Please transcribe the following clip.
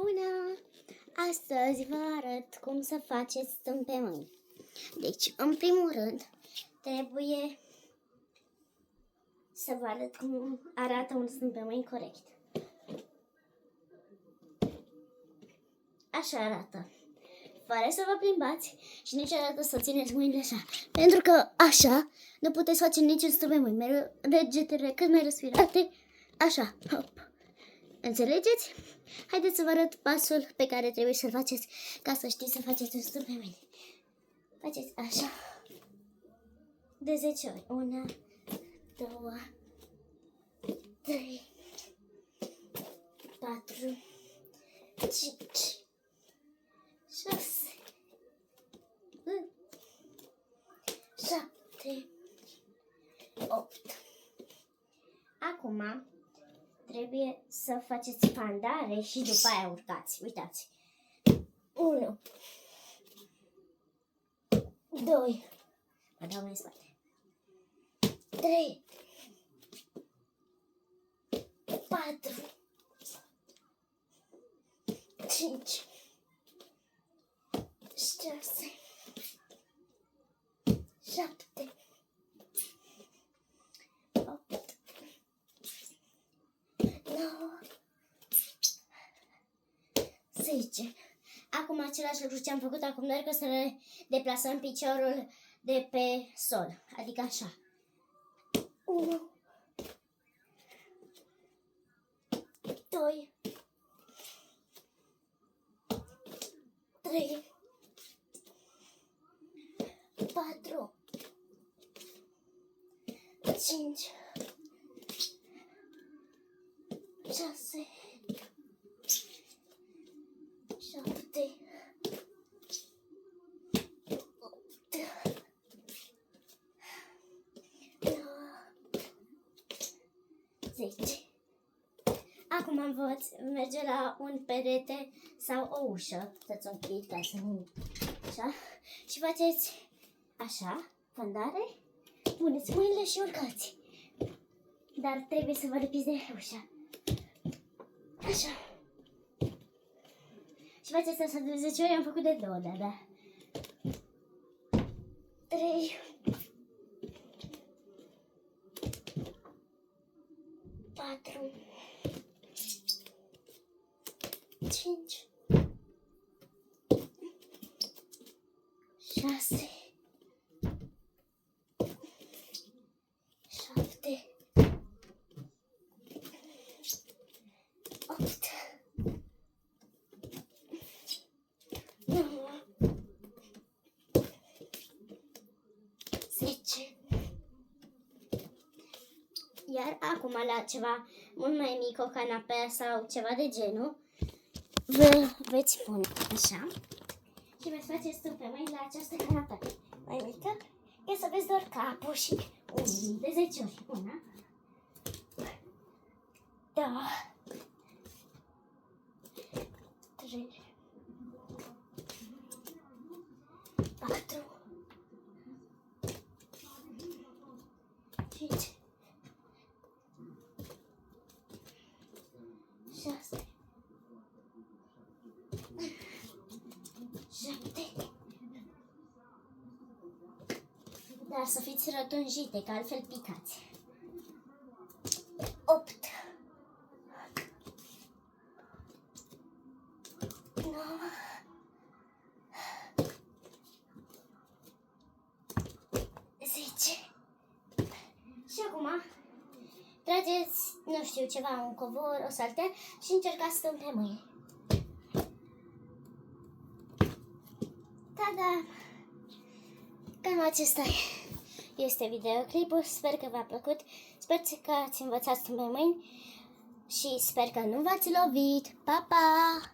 Bună! Astăzi vă arăt cum să faceți stâmp pe mâini. Deci, în primul rând, trebuie să vă arăt cum arată un stâmp pe mâini corect. Așa arată. Fără să vă plimbați și niciodată să țineți mâinile așa. Pentru că așa nu puteți face niciun stâmp pe mâini. Mereu degetele cât mai respirate. Așa. Hop. Înțelegeți? Haideți să vă arăt pasul pe care trebuie să-l faceți ca să știți să faceți un stâmp pe mâini. Faceți așa. De 10 ori. 1, 2, 3, 4, 5, 6, 7, 8. Acum trebuie să faceți pandare și după aia urcați. Uitați. 1, 2, mă dau mai în spate. 3, 4, 5, 6, 7, 8, 9, 10. Acum același lucru ce am făcut acum, doar că să ne deplasăm piciorul de pe sol. Adică așa. 1, 2, 3, 4, 5, 6, 7, 8, 9, 10. Acum voți merge la un perete sau o ușă, să-ți închid ca să nu... Așa. Și faceți așa, pandare, puneți mâinile și urcați. Dar trebuie să vă lipiți de ușa. Așa. Și faceți asta de 10 ori, am făcut de 2, da. 3, 4, 5, 6, 7, 8, 9, 10. Iar acum la ceva mult mai mic, o canapea sau ceva de genul, vă veți pune așa și veți face stâmp pe mâini la această canapea mai mică, ca să vezi doar capul și umii de 10 ori. 1, 2, 3, 4, 5, 6, 7. Dar să fiți rotunjite, că altfel picați. 8, 9, 10. Și acum trageți, nu știu, ceva, un covor, o saltea și încercați stâmp pe mâini. Da. Cam acesta este videoclipul. Sper că v-a plăcut. Sper că ați învățat stâmp pe mâini și sper că nu v-ați lovit. Pa, pa!